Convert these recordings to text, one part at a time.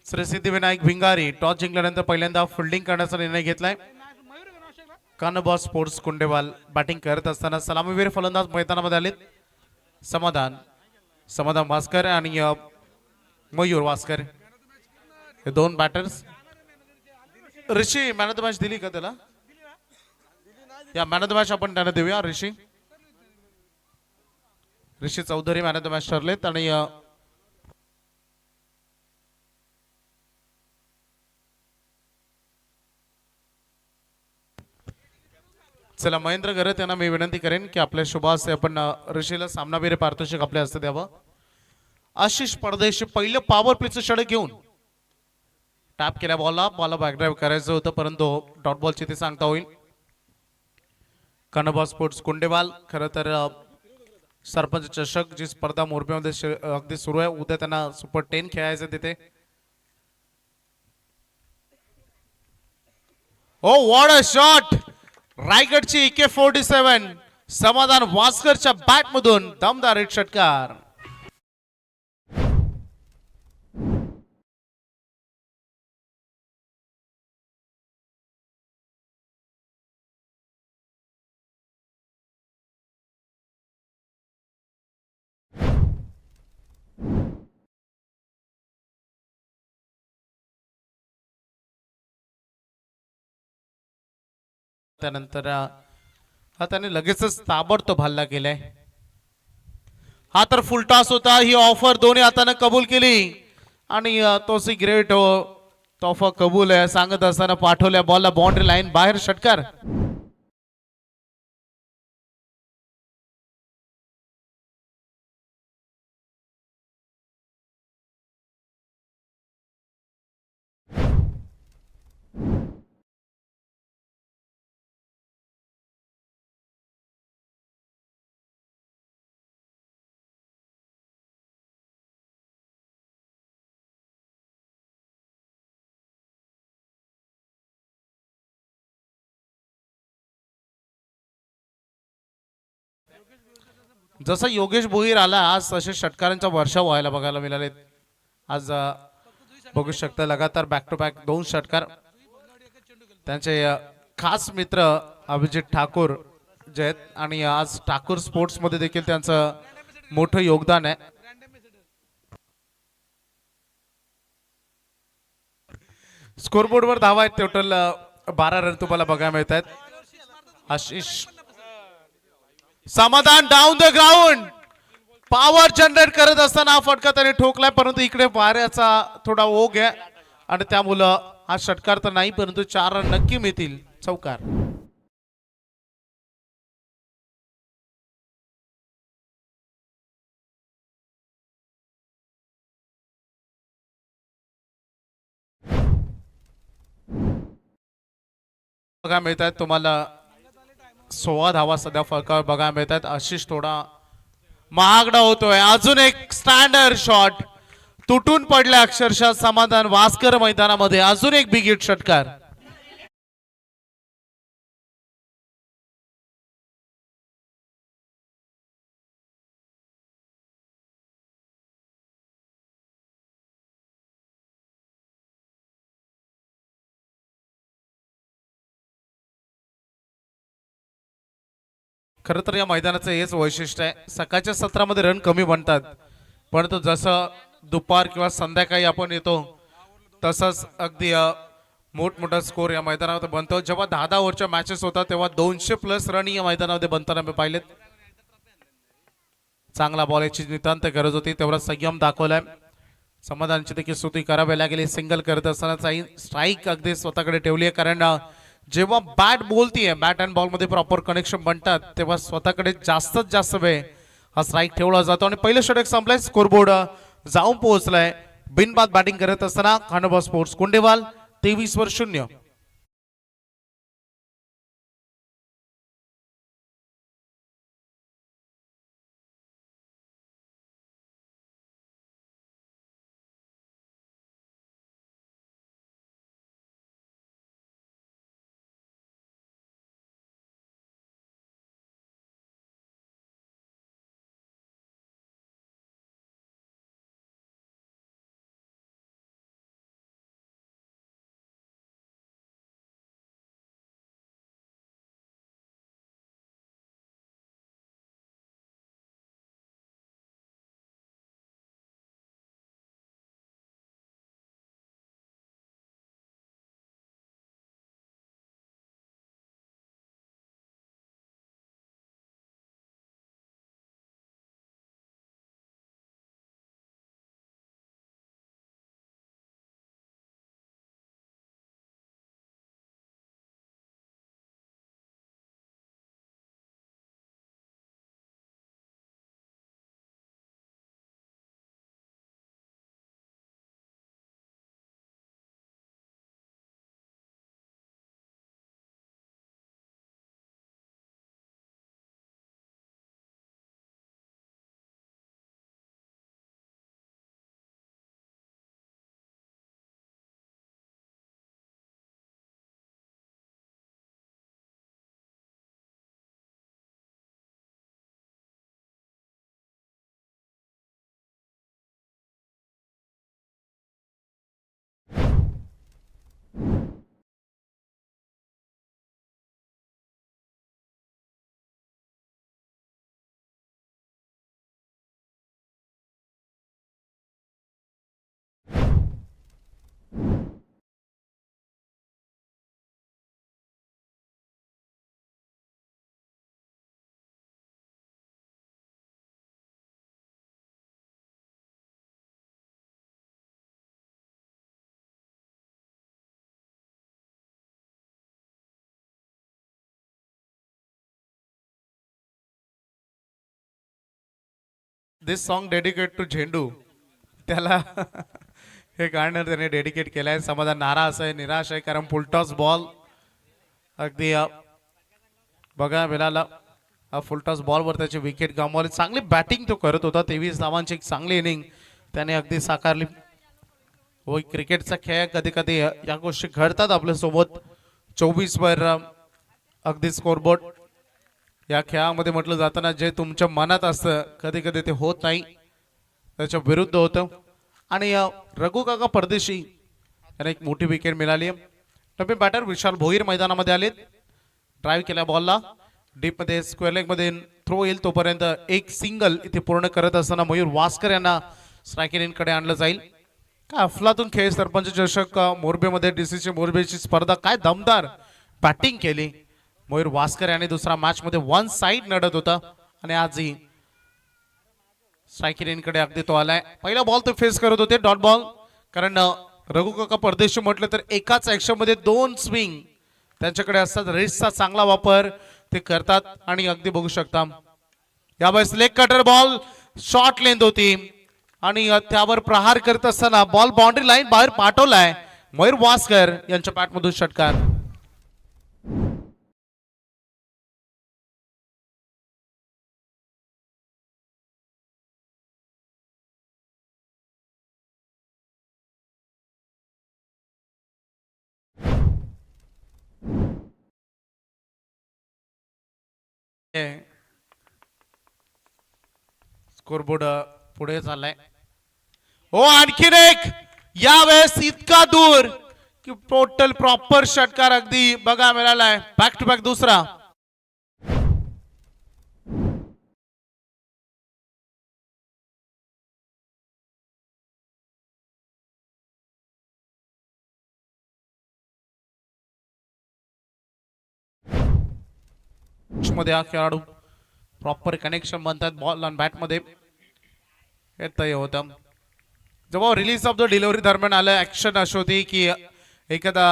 Shri Siddhivinayak भिंगारी toss जिंकल्यानंतर पहिल्यांदा fielding करण्याचा निर्णय घेतलाय. कानबॉस स्पोर्ट्स कुंडेवाल बॅटिंग करत असताना सलामीवीर फलंदाज मैदानामध्ये आलेत. समाधान समाधान भास्कर आणि मयूर वास्कर हे दोन batters. Rishi man of the match दिली का त्याला? या मॅन ऑफ द मॅच आपण त्यांना देऊया. Rishi Chaudhari man of the match ठरलेत. आणि चला महेंद्र गरत यांना मी विनंती करेन की आपल्या शुभास आपण ऋषीला सामनावीर पारितोषिक आपल्या हस्ते द्यावं. आशिष परदेशी पहिलं पॉवर प्लेचं षटक घेऊन टॅप केल्या बॉलला बॅकड्राईव्ह करायचं होतं परंतु डॉट बॉलची ते सांगता होईल. कानबॉस स्पोर्ट्स कुंडेवाल खरं तर सरपंच चषक जी स्पर्धा मोरबीमध्ये अगदी सुरू आहे. उद्या त्यांना सुपर 10 खेळायचं तिथे. ओ व्हॉट अ शॉट. रायगडची AK-47 समाधान वास्करच्या बॅट मधून दमदार एक षटकार. त्यानंतर हा त्याने लगेचच ताबडतोब हल्ला केलाय. हा तर फुल टॉस होता. ही ऑफर दोन्ही हाताने कबूल केली आणि तो सिगरेट तोफा कबूल आहे सांगत असताना पाठवल्या बॉलला बाउंड्री लाईन बाहेर षटकार. जसा योगेश भोईर आला आज तसे षटकारांचा वर्षाव व्हायला बघायला मिळाले. आज बघू शकता लगातार बॅक टू बॅक 2 षटकार. त्यांचे खास मित्र अभिजित ठाकूर जे आहेत आणि आज ठाकूर स्पोर्ट्स मध्ये देखील त्यांचं मोठं योगदान आहे. स्कोरबोर्डवर धावा आहेत टोटल 12 रन तुम्हाला बघायला मिळत आहेत. आशिष समाधान down the ground power generate करत असताना हा फटका त्याने ठोकलाय परंतु इकडे वाऱ्याचा थोडा ओघ आहे आणि त्यामुळं हा षटकार तर नाही परंतु 4 रन नक्की मिळतील. चौकार. बघा मिळत आहेत तुम्हाला 16 धावा सध्या फरकावर बघा मिळत आहेत. आशिष थोडा महागडा होतोय. अजून एक स्टँडर्ड शॉट तुटून पडल्या अक्षरशः समाधान वास्कर मैदानामध्ये. अजून एक बिग हिट षटकार. खरं तर या मैदानाचं हेच वैशिष्ट्य आहे. सकाळच्या सत्रामध्ये रन कमी बनतात परंतु जसं दुपार किंवा संध्याकाळी आपण येतो तसंच अगदी मोठमोठा स्कोर या मैदानामध्ये बनतो. जेव्हा 10-10 ओव्हरच्या मॅचेस होतात तेव्हा 200+ रन या मैदानामध्ये बनताना मी पाहिलेत. चांगला बॉल याची नितांत गरज होती तेवढा संयम दाखवलाय. समाधानची देखील स्तुती करावी लागेल. सिंगल करत असताना स्ट्राईक अगदी स्वतःकडे ठेवली आहे कारण जेव्हा बॅट बोलतीये बॅट अँड बॉल मध्ये प्रॉपर कनेक्शन बनतात तेव्हा स्वतःकडे जास्तीत जास्त वेळ हा स्ट्राईक ठेवला जातो. आणि पहिलं षटक संपलंय. स्कोरबोर्ड जाऊन पोहोचलाय. बिनबाद बॅटिंग करत असताना कानबॉस स्पोर्ट्स कुंडेवाल 23-0. This song dedicate to Zendu त्याला हे गाणं त्याने डेडिकेट केलंय. समाधान नाराज आहे, निराश आहे, कारण फुलटॉस बॉल अगदी बघा मिळाला. फुलटॉस बॉलवर त्याची विकेट गमावली. चांगली बॅटिंग तो करत होता. 23 धावांची एक चांगली इनिंग त्याने अगदी साकारली. हो, क्रिकेटचा खेळ कधी कधी या गोष्टी घडतात आपल्या सोबत. 24 वर अगदी स्कोरबोर्ड. या खेळामध्ये म्हटलं जाताना जे तुमच्या मनात असतं कधी कधी ते होत नाही, त्याच्या विरुद्ध होतं. आणि रघु काका परदेशी यांना एक मोठी विकेट मिळाली. नवीन बॅटर विशाल भोईर मैदानामध्ये आलेत. ड्राईव्ह केल्या बॉलला डीप मध्ये स्क्वेअर लेग मध्ये थ्रो येईल तोपर्यंत एक सिंगल इथे पूर्ण करत असताना मयूर वास्कर यांना स्ट्रायकिंग कडे आणलं जाईल. काय अफलातून खेळ. सरपंच चषक मोरबेमध्ये डीसीसी मोरबेची स्पर्धा काय दमदार बॅटिंग केली मयूर वास्कर यांनी. दुसरा मॅच मध्ये वन साइड लढत होता आणि आजही स्ट्रायकिंग कडे अगदी तो आलाय. पहिला बॉल ते फेस करत होते डॉट बॉल, कारण रघु काका परदेशी म्हटलं तर एकाच ऍक्शन मध्ये 2 स्विंग त्यांच्याकडे असतात. रेसचा चांगला वापर ते करतात आणि अगदी बघू शकता यावेळेस leg cutter ball short length होती आणि त्यावर प्रहार करत असताना बॉल बाउंड्री लाईन बाहेर पाठवलाय. मयूर वास्कर यांच्या बॅटमधून षटकार. स्कोरबोर्ड पुढे चाललाय. हो, आणखीन एक यावेळेस इतका दूर की टोटल प्रॉपर षटकार अगदी बघा मिळालाय. बॅक टू बॅक दुसरा. मध्ये हा खेळाडू प्रॉपर कनेक्शन बनतात बॉल आणि बॅट मध्ये येत होतं. जेव्हा रिलीज ऑफ द डिलिव्हरी दरम्यान आलं ऍक्शन अशी होती की एखादा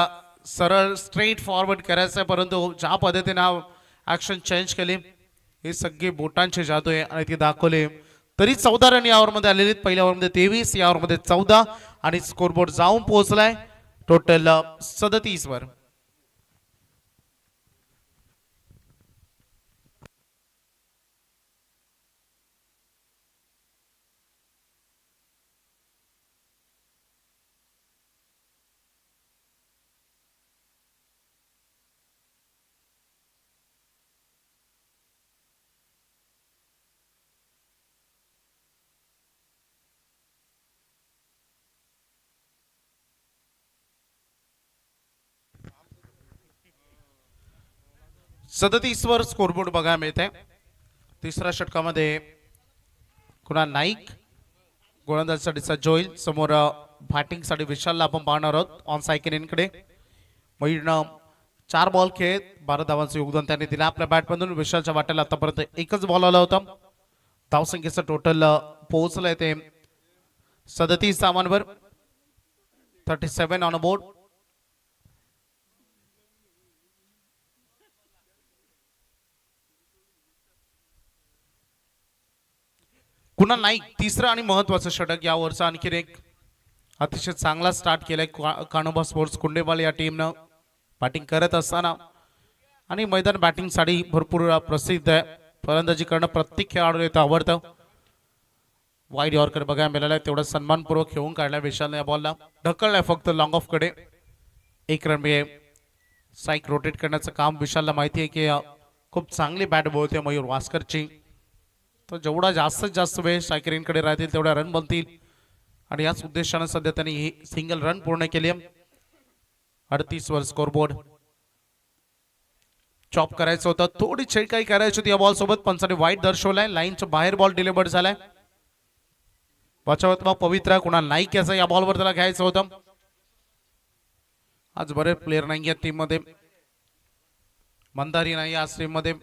सरळ स्ट्रेट फॉरवर्ड करायचं आहे, परंतु ज्या पद्धतीने ऍक्शन चेंज केली ही सगळी बोटांची जादू आहे आणि ती दाखवली. तरी 14 रन या ओव्हरमध्ये आलेले. पहिल्या ओव्हरमध्ये 23, या ओव्हरमध्ये 14 आणि स्कोरबोर्ड जाऊन पोहोचलाय टोटल 37 वर. वर स्कोरबोर्ड बघायला मिळते. तिसऱ्या षटकामध्ये कुणाल नाईक, गोलंदाजीसाठी सज्जोईल. समोर बॅटिंगसाठी विशालला आपण पाहणार आहोत ऑन सायकल कडे. मयूरनं 4 बॉल खेळत 12 धावांचं योगदान त्यांनी दिलं आपल्या बॅटमधून. विशालच्या वाट्याला आतापर्यंत एकच बॉल आला होता. धावसंख्येचं टोटल पोहोचलंय ते 37 धावांवर. 37 on a board. Kunal Naik तिसरं आणि महत्वाचं षटक या ओव्हरचा. आणखी एक अतिशय चांगला स्टार्ट केलाय कानोबा स्पोर्ट्स कुंडेवाल या टीमनं बॅटिंग करत असताना. आणि मैदान बॅटिंग साठी भरपूर प्रसिद्ध आहे. फलंदाजी करणं प्रत्येक खेळाडूला इथं आवडतं. वाईड यॉर्कर बघायला मिळालाय. तेवढा सन्मानपूर्वक खेळून काढलाय विशालने. या बॉलला ढकललाय फक्त लॉंग ऑफ कडे. 1 रन मिळेल. स्ट्राईक रोटेट करण्याचं काम विशालला माहिती आहे की खूप चांगली बॅट बोलते मयूर वास्करची. तो जेवढा जास्तीत जास्त वेळ स्ट्रायकरींकडे राहतील तेवढ्या रन बनतील आणि याच उद्देशानं सध्या त्यांनी ही सिंगल रन पूर्ण केली. 38 वर स्कोरबोर्ड. चॉप करायचं होतं, थोडी छेडछाड करायची होती या बॉल सोबत. पंचाने वाईट दर्शवलाय. लाईनच्या बाहेर बॉल डिलिव्हर्ड झालाय. बचावात्मक पवित्रा कुणाल नाईक याचा या बॉलवर त्याला घ्यायचं होतं. आज बरेच प्लेयर नाही आहेत टीम मध्ये. मंदारी नाही आज टीम मध्ये.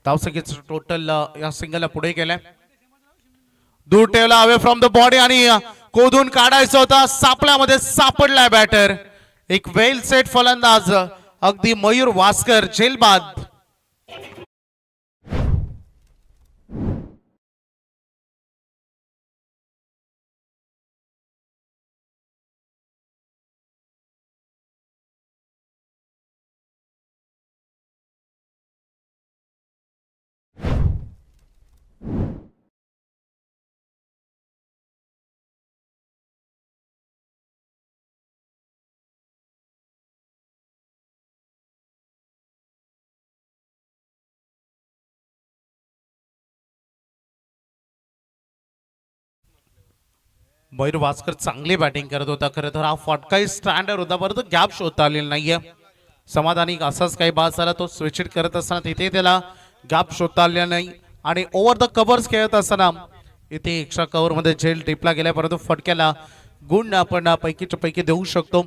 धावसंख्येचं टोटल या सिंगलला पुढे गेलाय. दूर ठेवला अवे फ्रॉम द बॉडी आणि कोदून काढायचं होता. सापळ्यामध्ये सापडलाय बॅटर. एक वेल सेट फलंदाज अगदी मयूर वास्कर झेलबाद. मयूर वास्कर चांगली बॅटिंग करत होता. खरं तर हा फटकाही स्टँडर्ड होता, परंतु गॅप शोधता आलेला नाहीये. समाधानी असाच काही बाद झाला. तो स्विच करत असताना तिथे त्याला गॅप शोधता आलेला नाही आणि ओव्हर द कव्हर्स खेळत असताना इथे एक्स्ट्रा कव्हर मध्ये झेल टिपला गेला, परंतु फटक्याला गुण आपण पैकीच्या पैकी देऊ शकतो.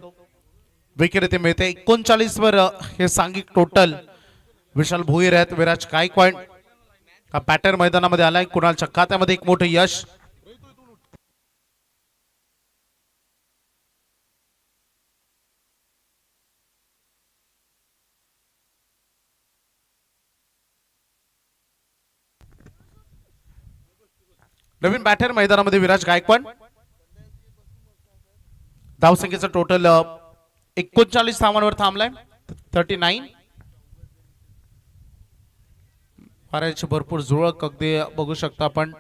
विकेट इथे मिळते 39 वर. हे सांघिक टोटल विशाल भोईर आहेत. विराज गायकवाड हा पॅटर्न मैदानामध्ये आलाय. कुणालच्या खात्यामध्ये एक मोठं यश. नवीन बॅटर मैदानामध्ये विराज गायकवाड. धावसंख्येचं टोटल 39 धावांवर थांबलाय. 39. वाऱ्याची भरपूर जुळक अगदी बघू शकता आपण.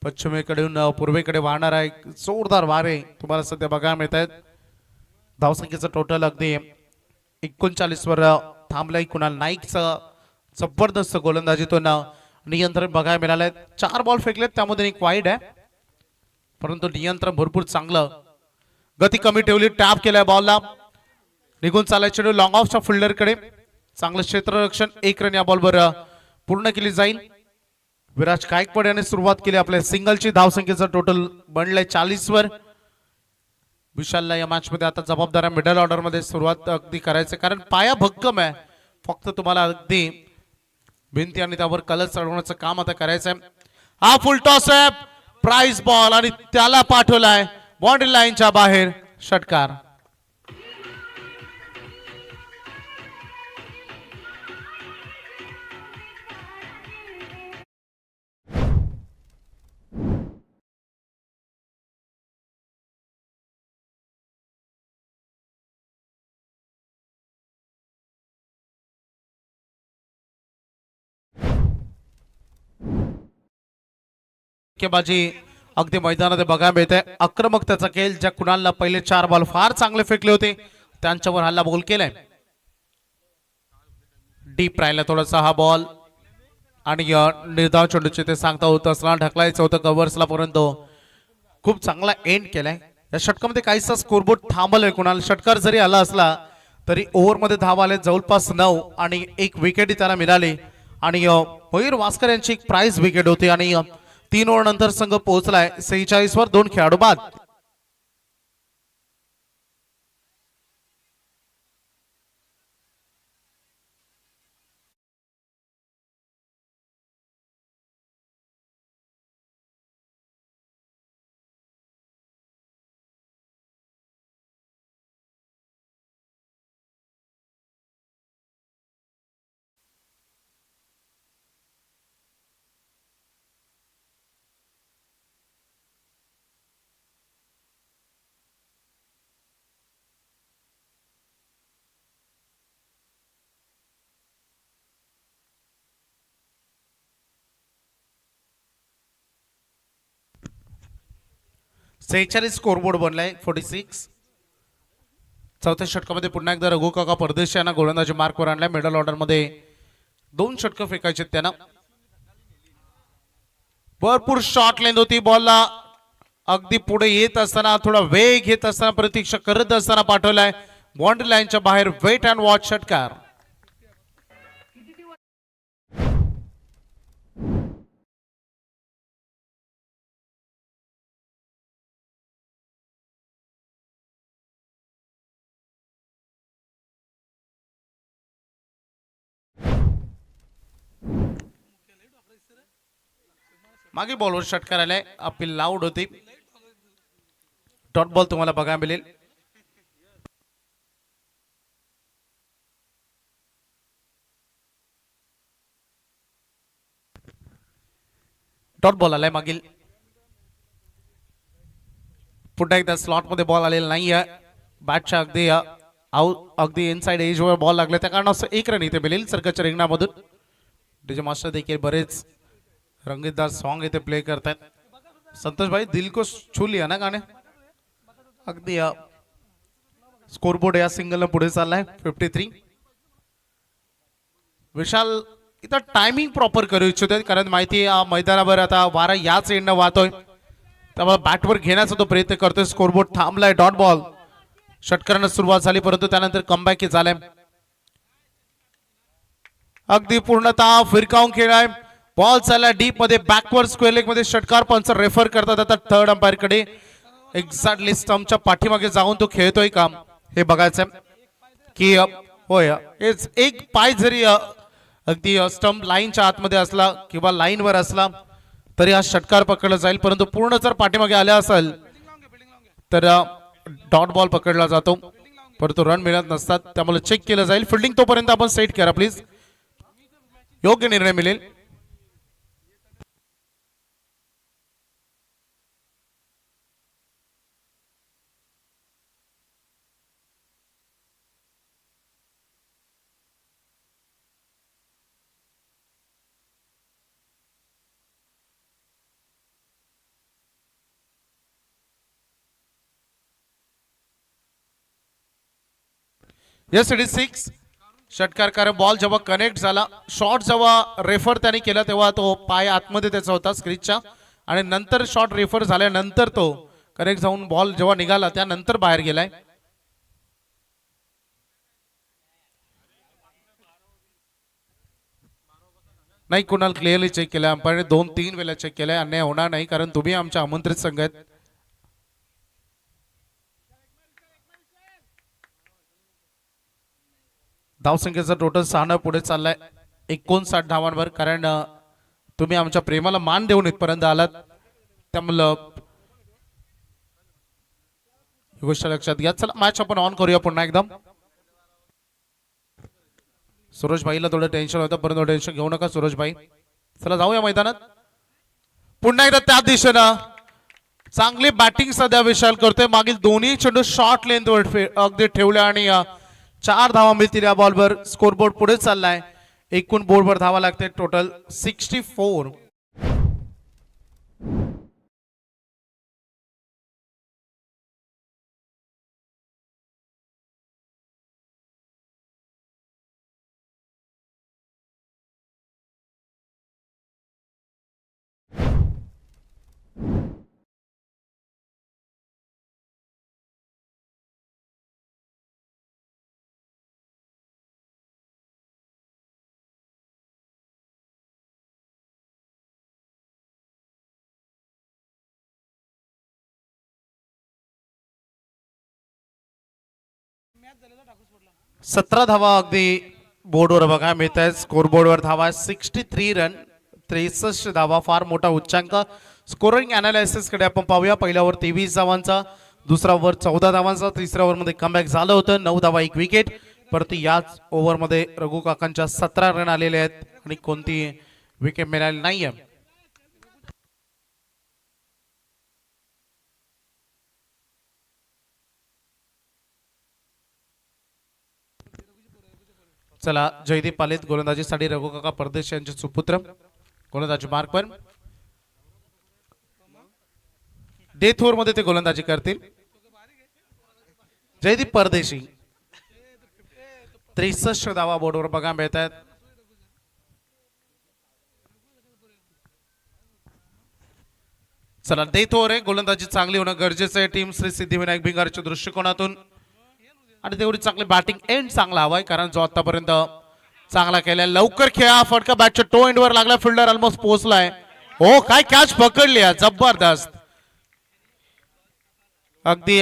पश्चिमेकडून पूर्वेकडे वाहणार आहे जोरदार वारे तुम्हाला सध्या बघायला मिळत आहेत. धावसंख्येचं टोटल अगदी 39 वर थांबलंय. कुणाल नाईकचं जबरदस्त गोलंदाजीतून नियंत्रण बघायला मिळालंय. 4 बॉल फेकलेत, त्यामध्ये एक वाईड आहे, परंतु नियंत्रण भरपूर चांगलं. गती कमी ठेवली, टॅप केलाय बॉलला. निघून चालायचे लॉंग ऑफच्या फिल्डरकडे. चांगलं क्षेत्ररक्षण. 1 रन या बॉलवर पूर्ण केली जाईल. विराज गायकवाड याने सुरुवात केली आपल्या सिंगलची. धावसंख्येचं टोटल बनलंय 40 वर. विशालला या मॅच मध्ये आता जबाबदार मिडल ऑर्डर मध्ये सुरुवात अगदी करायचं, कारण पाया भक्कम आहे. फक्त तुम्हाला अगदी भिंती आणि त्यावर कलर चढवण्याचं काम आता करायचं आहे. हा फुल टॉस आहे, प्राइस बॉल आणि त्याला पाठवलाय बाउंड्री लाईनच्या बाहेर. षटकार. बाजी अगदी मैदानात बघायला मिळते. आक्रमक त्याचा खेळ. ज्या कुणालला पहिले 4 बॉल फार चांगले फेकले होते त्यांच्यावर हल्ला बॉल केलाय. डीप राहिला थोडासा हा बॉल आणि निर्धाव चेंडूचे ते सांगता होतं असला ढकलायचं होतं कव्हर्सला, परंतु खूप चांगला एंड केलाय. या षटकामध्ये काहीसा स्कोरबोर्ड थांबलाय. कुणाल षटकार जरी आला असला तरी ओव्हर मध्ये धावा आले जवळपास 9 आणि एक विकेट त्याला मिळाली. आणि मयूर वास्कर यांची एक प्राइज विकेट होती आणि 3 ओव्हर नंतर संघ पोहोचलाय 46 वर. 2 खेळाडू बाद. सेहेचाळीस स्कोरबोर्ड बनलाय 46. चौथ्या षटकामध्ये पुन्हा एकदा रघु काका परदेशी यांना गोलंदाजी मार्कवर आणलाय. मिडल ऑर्डर मध्ये 2 षटकं फेकायचे त्यांना. भरपूर शॉट लेंथ होती. बॉलला अगदी पुढे येत असताना थोडा वेग घेत असताना प्रतीक्षा करत असताना पाठवलाय बाउंड्री लाईनच्या बाहेर. Wait and watch. षटकार. मागे बॉलवर षटकार आलाय. अपील लाऊड होती. डॉट बॉल तुम्हाला बघायला मिळेल. डॉट बॉल आलाय मागील. पुन्हा एकदा स्लॉट मध्ये बॉल आलेला नाहीये. बॅटच्या अगदी इनसाइड एज वर बॉल लागला, त्या कारणास्तव 1 रन इथे मिळेल सर्कलच्या रिंगणामधून. डीजे मास्टर देखील बरेच रंगीतदार सॉन्ग इथे प्ले करतात. संतोष भाई दिल को छू लिया ना गाणे. अगदी स्कोरबोर्ड या सिंगल पुढे चाललाय 53. विशाल इथं टायमिंग प्रॉपर करू इच्छितोय, कारण माहिती मैदानावर आता वारा याच एंडनं वाहतोय. त्यामुळे बॅटवर घेण्याचा तो प्रयत्न करतोय. स्कोरबोर्ड थांबलाय. Dot ball. षटकारांना सुरुवात झाली परंतु त्यानंतर कमबॅक झालाय. अगदी पूर्णतः फिरकावून खेळाय. बॉल चालला डीप मध्ये बॅकवर्ड स्क्वेअर लेग मध्ये. षटकार पंच रेफर करतात आता थर्ड अंपायर कडे. एक्झॅक्टली स्टंपच्या पाठीमागे जाऊन तो खेळतोय का हे बघायचं की होय एक पाय जरी अगदी स्टंप लाईनच्या आतमध्ये असला किंवा लाईनवर असला तरी हा षटकार पकडला जाईल. परंतु पूर्ण जर पाठीमागे आला असेल तर डॉट बॉल पकडला जातो. परंतु रन मिळत नसतात त्यामुळे चेक केलं जाईल. फिल्डिंग तोपर्यंत आपण सेट करा प्लीज. योग्य निर्णय मिळेल. Yes it is 6. षटकार कारण बॉल जेव्हा कनेक्ट झाला शॉट जेव्हा रेफर त्याने केला तेव्हा तो पाय आतमध्ये त्याचा होता स्क्रीजच्या आणि नंतर शॉट रेफर झाल्यानंतर तो कनेक्ट जाऊन बॉल जेव्हा निघाला त्यानंतर बाहेर गेलाय. नाही कुणाल क्लिअरली चेक केलाय. अंपायरने 2-3 वेळा चेक केलाय. अन्याय होणार नाही कारण तुम्ही आमच्या आमंत्रित संघ आहेत. धावसंख्येचा टोटल 6 पुढे चाललाय 59 धावांवर कारण तुम्ही आमच्या प्रेमाला मान देऊन इथपर्यंत आलात त्यामुळं ही गोष्ट लक्षात घ्या. चला मॅच आपण ऑन करूया पुन्हा एकदम. सुरेश भाईला थोडं टेन्शन होतं परंतु टेन्शन घेऊ नका सुरेश भाई. चला जाऊया मैदानात. पुन्हा एकदा त्या दिशेनं चांगली बॅटिंग सध्या विशाल करतोय. मागील दोन्ही चेंडू शॉर्ट लेंथवर अगदी ठेवल्या आणि 4 धावा मिळतील या बॉलवर. स्कोरबोर्ड पुढे चाललाय. एकूण बोर्डवर धावा लागते टोटल 64. सतरा धावा अगदी बोर्डवर बघा मिळत आहेत. स्कोर बोर्डवर धावा 63 रन 63 धावा फार मोठा उच्चांक. स्कोरिंग अनालिसिस कडे आपण पाहूया. पहिल्या ओव्हर 23 धावांचा, दुसरा ओव्हर 14 धावांचा, तिसऱ्या ओव्हर मध्ये कमबॅक झालं होतं 9 धावा 1 विकेट. परंतु याच ओव्हर मध्ये रघु काकांच्या 17 रन आलेले आहेत आणि कोणती विकेट मिळाली नाहीये. चला जयदीप पालित गोलंदाजीसाठी रघु काका परदेश यांचे सुपुत्र गोलंदाजी मार्कवर. डेथ ओव्हर मध्ये ते गोलंदाजी करतील. जयदीप परदेशी 63 धावा बोर्डवर बघा मिळत आहेत. चला डेथ ओव्हर आहे. गोलंदाजी चांगली होणं गरजेचं आहे टीम श्री सिद्धिविनायक भिंगारच्या दृष्टिकोनातून आणि तेवढी चांगली बॅटिंग एंड चांगला हवाय कारण जो आतापर्यंत चांगला केलाय. लवकर खेळा. फटका बॅटच्या टो एंड वर लागला. फिल्डर ऑलमोस्ट पोहोचलाय. हो काय कॅच पकडली जबरदस्त अगदी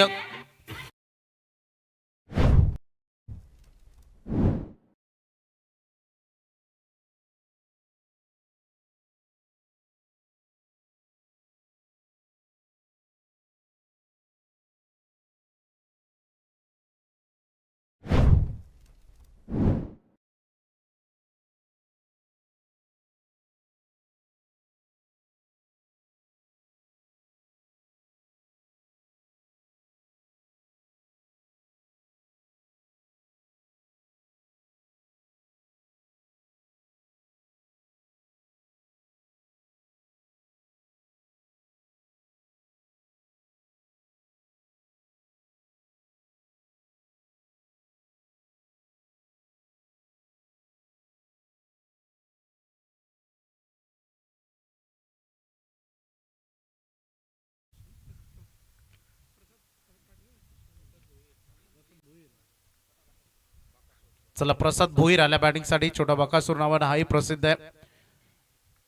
चला प्रसाद भोईर आल्या बॅटिंगसाठी. छोटा बकासूर नावानं हाही प्रसिद्ध आहे.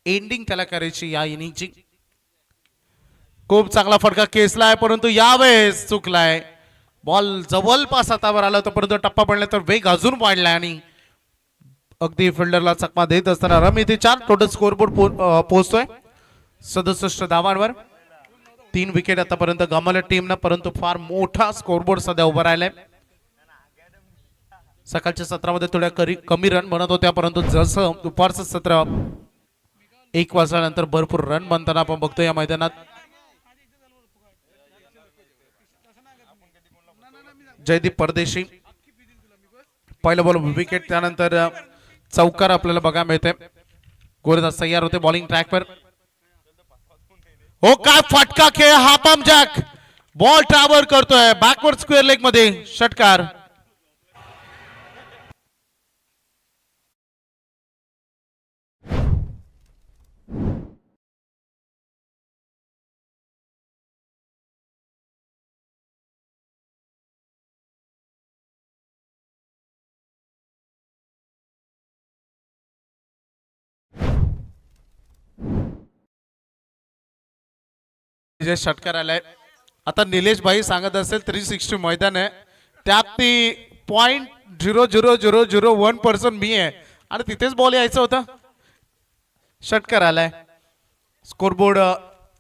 एंडिंग त्याला करायची या इनिंगची. खूप चांगला फटका केसलाय परंतु यावेळेस चुकलाय. बॉल जवळपास हातावर आला होता परंतु टप्पा पडला तर वेग अजून वाढलाय आणि अगदी फिल्डरला चकमा देत असताना रन इथे 4. टोटल स्कोरबोर्ड पोहोचतोय 67 धावांवर. 3 विकेट आतापर्यंत गमावल्या टीमनं परंतु फार मोठा स्कोरबोर्ड सध्या उभा राहिलाय. सकाळच्या सत्रामध्ये थोड्या कमी रन बनत होत्या परंतु जसं दुपारचं सत्र 1 वाजल्यानंतर भरपूर रन बनताना आपण बघतो या मैदानात. जयदीप परदेशी पहिलं बॉल विकेट त्यानंतर चौकार आपल्याला बघायला मिळते. गोलंदाज तयार होते बॉलिंग ट्रॅकवर. हो काय फटका खेळ हा पंप जॅक. बॉल ट्रॅव्हल करतोय बॅकवर्ड स्क्वेअर लेग मध्ये षटकार. जे षटकार आलाय आता निलेश भाई सांगत असेल 360 मैदान आहे त्यात ती 0.00001% मी आहे आणि तिथेच बॉल यायचं होतं. षटकार आलाय. स्कोरबोर्ड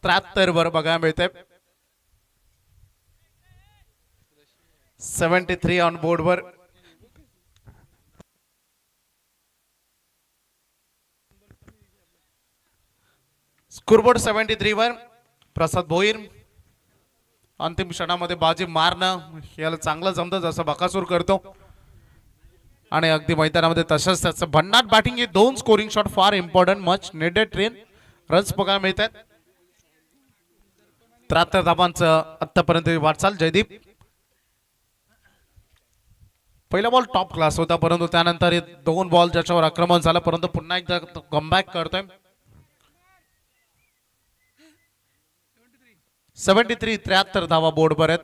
73 वर बघायला मिळतंय. 73 ऑन बोर्ड वर. स्कोरबोर्ड 73 वर. प्रसाद भोईर अंतिम क्षणामध्ये बाजी मारणं याला चांगलं जमतं जसं बकासूर करतो आणि अगदी मैदानामध्ये तसंच त्याचं भन्नाट बॅटिंग. हे 2 स्कोरिंग शॉट फार इम्पॉर्टंट मच नेडेड ट्रेन रन्स बघायला मिळतात. 73 धावांचं आतापर्यंत वाटचाल. जयदीप पहिला बॉल टॉप क्लास होता परंतु त्यानंतर 2 बॉल ज्याच्यावर आक्रमण झालं परंतु पुन्हा एकदा कमबॅक करतोय. 73 धावा बोर्डवर आहेत.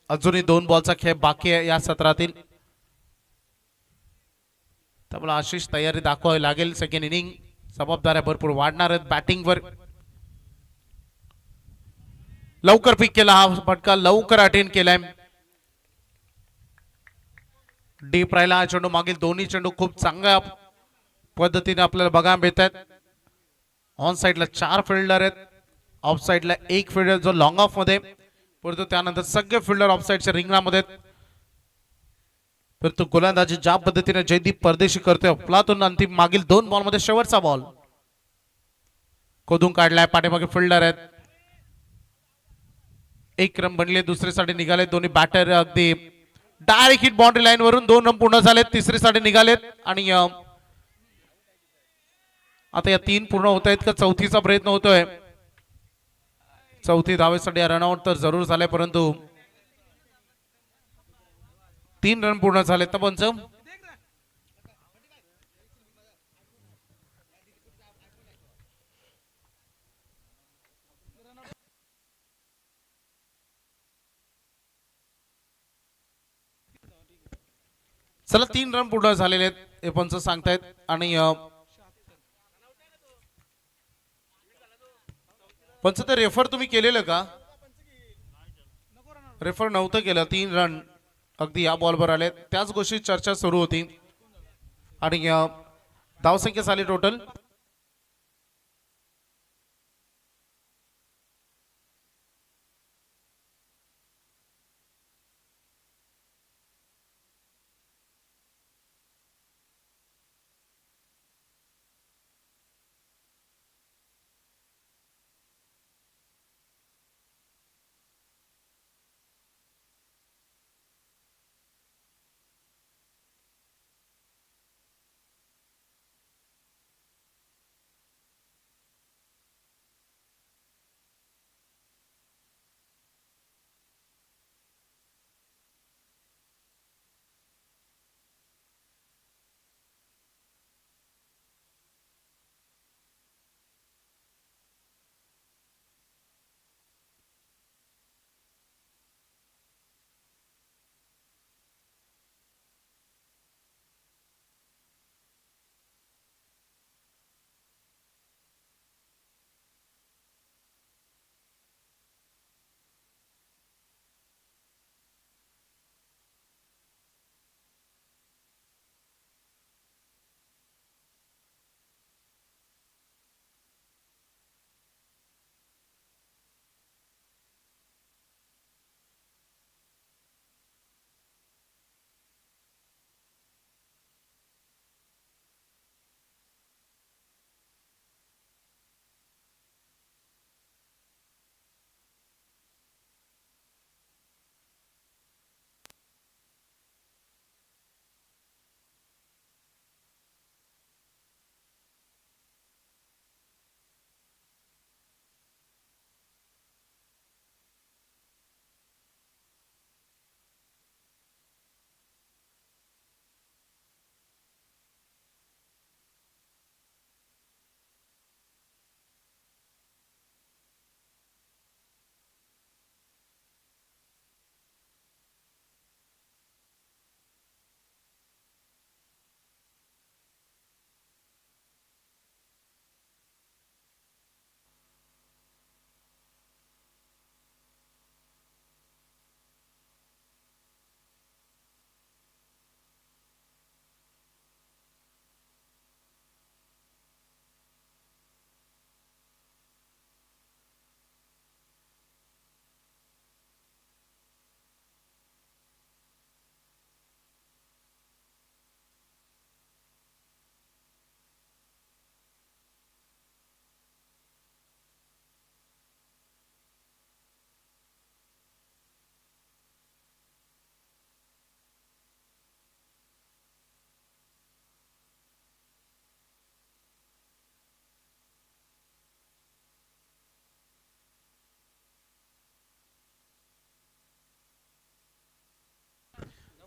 अजूनही 2 बॉलचा खेळ बाकी आहे या सत्रातील. त्यामुळे आशिष तयारी दाखवावी लागेल. सेकंड इनिंग जबाबदाऱ्या भरपूर वाढणार आहेत बॅटिंगवर. लवकर पिक केला हा फटका लवकर अटेंड केलाय. डीप राहिला हा चेंडू. मागील दोन्ही चेंडू खूप चांगल्या पद्धतीने आपल्याला बघायला मिळतात. ऑन साइडला 4 फिल्डर आहेत. ऑफ साइडला 1 फिल्डर जो लॉंग ऑफ मध्ये परंतु त्यानंतर सगळे फिल्डर ऑफ साइडच्या रिंगणामध्ये. परंतु गोलंदाजी ज्या पद्धतीने जयदीप परदेशी करतोय आपलातून अंतिम मागील 2 बॉल मध्ये शेवटचा बॉल खोदून काढलाय. पाठीमागे फिल्डर आहेत. 1 रन बनले. दुसरीसाठी निघाले दोन्ही बॅटर. अगदी डायरेक्ट हिट बाउंड्री लाईन वरून 2 रन पूर्ण झालेत. तिसरीसाठी निघालेत आणि आता या 3 पूर्ण होत आहेत का चौथीचा प्रयत्न होतोय. चौथी धावेसाठी रनआउट तर जरूर झाले परंतु 3 रन पूर्ण झाले. तर पंच चला 3 रन पूर्ण झालेले आहेत हे पंच सांगतायत आणि पंच ते रेफर तुम्ही केलेलं का. रेफर नव्हतं केलं. 3 रन अगदी या बॉलवर आले. त्याच गोष्टी चर्चा सुरू होती आणि धावसंख्या झाली टोटल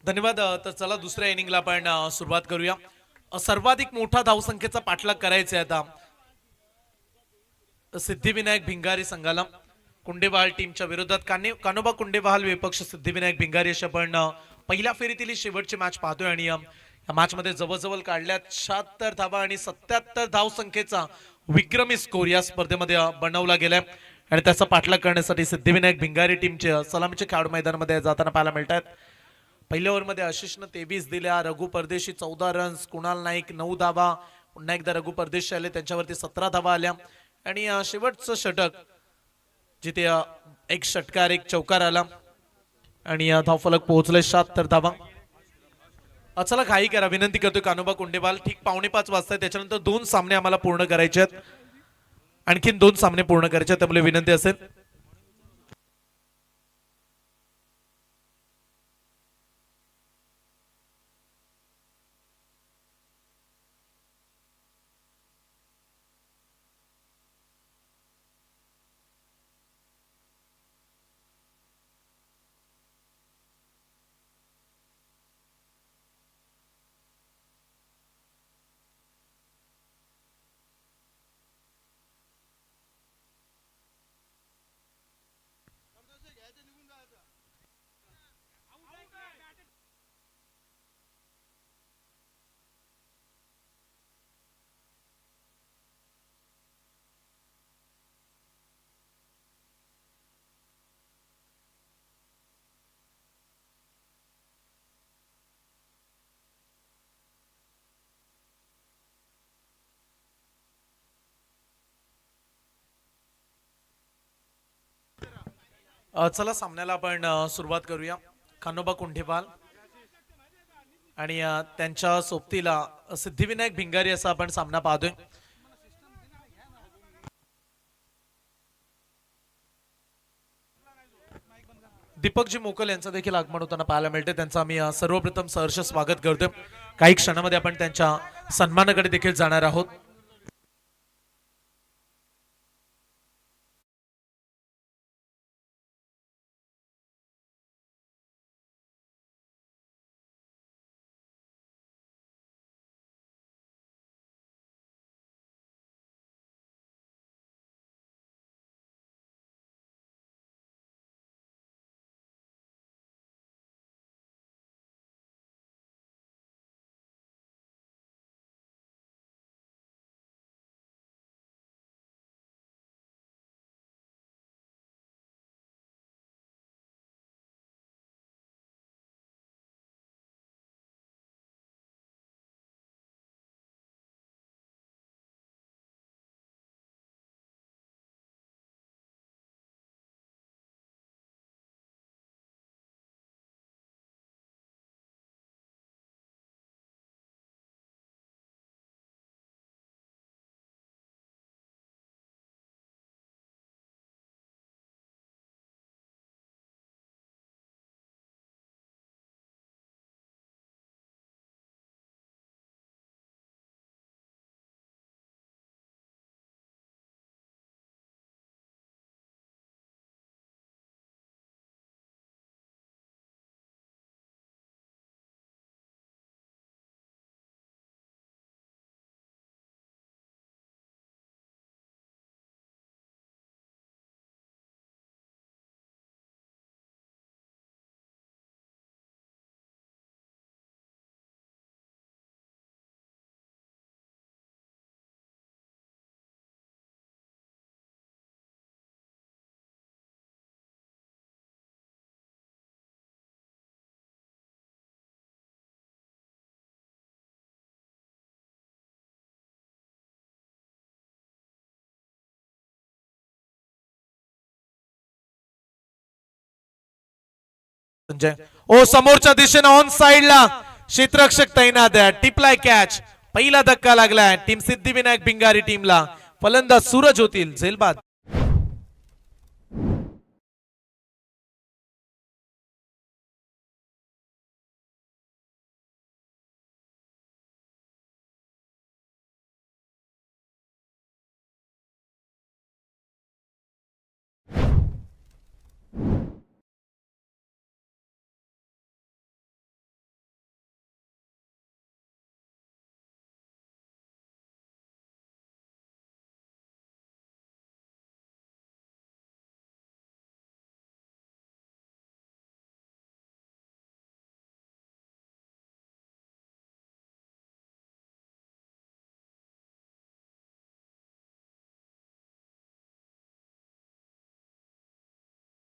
धन्यवाद. तर चला दुसऱ्या इनिंगला आपण सुरुवात करूया. सर्वाधिक मोठा धावसंख्येचा पाठलाग करायचा आहे आता सिद्धिविनायक भिंगारी संघाला. कुंडेबहाल टीमच्या विरोधात कानोबा कुंडेबहाल विपक्ष सिद्धिविनायक भिंगारी अशी आपण पहिल्या फेरीतील ही शेवटची मॅच पाहतोय आणि या मॅच मध्ये जवळजवळ काढल्यात 76 धावा आणि 77 धाव संख्येचा विक्रमी स्कोर या स्पर्धेमध्ये बनवला गेलाय आणि त्याचा पाठलाग करण्यासाठी सिद्धिविनायक भिंगारी टीमचे सलामीचे खेळाडू मैदानामध्ये जाताना पाहायला मिळतात. पहिल्या ओव्हरमध्ये आशिषनं 23 दिल्या, रघु परदेशी 14 रन्स, कुणाल नाईक 9 धावा, पुन्हा एकदा रघु परदेशी आले त्यांच्यावरती 17 धावा आल्या आणि शेवटचं षटक जिथे एक षटकार एक चौकार आला आणि धावफलक पोहोचले 76 धावा. चला घाई करा, विनंती करतोय कानोबा कुंडेबाल. ठीक 5:45 वाजता त्याच्यानंतर 2 सामने आम्हाला पूर्ण करायचे आहेत, आणखीन 2 सामने पूर्ण करायचे आहेत, त्यामुळे विनंती असेल चला सामन्याला आपण सुरुवात करूया. कान्होबा कुंडेबाल आणि त्यांच्या सोबतीला सिद्धिविनायक भिंगारी असा आपण सामना पाहतोय. दीपकजी मोकल यांचं देखील आगमन होताना पाहायला मिळते. त्यांचं आम्ही सर्वप्रथम सहर्ष स्वागत करतोय. काही क्षणामध्ये आपण त्यांच्या सन्मानाकडे देखील जाणार आहोत. ओ समोरच्या दिशेने ऑन साइडला क्षेत्ररक्षक तैनात आहे. टिपलाय कॅच, पहिला धक्का लागलाय टीम सिद्धिविनायक भिंगारी टीमला. फलंदाज सूरज होतील झेलबाद.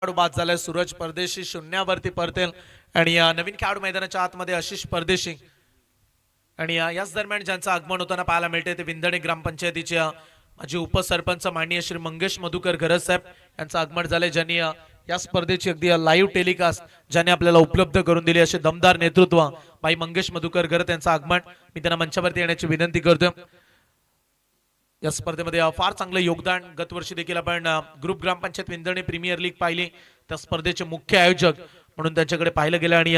खेळाडू बाद झालाय सूरज परदेशी शून्यावरती परतेल आणि या नवीन खेळाडू मैदानाच्या आतमध्ये आशिष परदेशी आणि याच दरम्यान ज्यांचं आगमन होताना पाहायला मिळते ते विंधणे ग्रामपंचायतीचे माजी उपसरपंच माननीय श्री मंगेश मधुकर गरज साहेब यांचं आगमन झालंय, ज्यांनी या स्पर्धेची अगदी लाईव्ह टेलिकास्ट ज्यांनी आपल्याला उपलब्ध करून दिली असे दमदार नेतृत्व भाई मंगेश मधुकर गरज यांचं आगमन, मी त्यांना मंचावरती येण्याची विनंती करतोय। या स्पर्धेमध्ये फार चांगलं योगदान, गत वर्षी देखील आपण ग्रुप ग्रामपंचायत विंधणे प्रीमियर लीग पाहिली, त्या स्पर्धेचे मुख्य आयोजक म्हणून त्यांच्याकडे पाहिलं गेलं आणि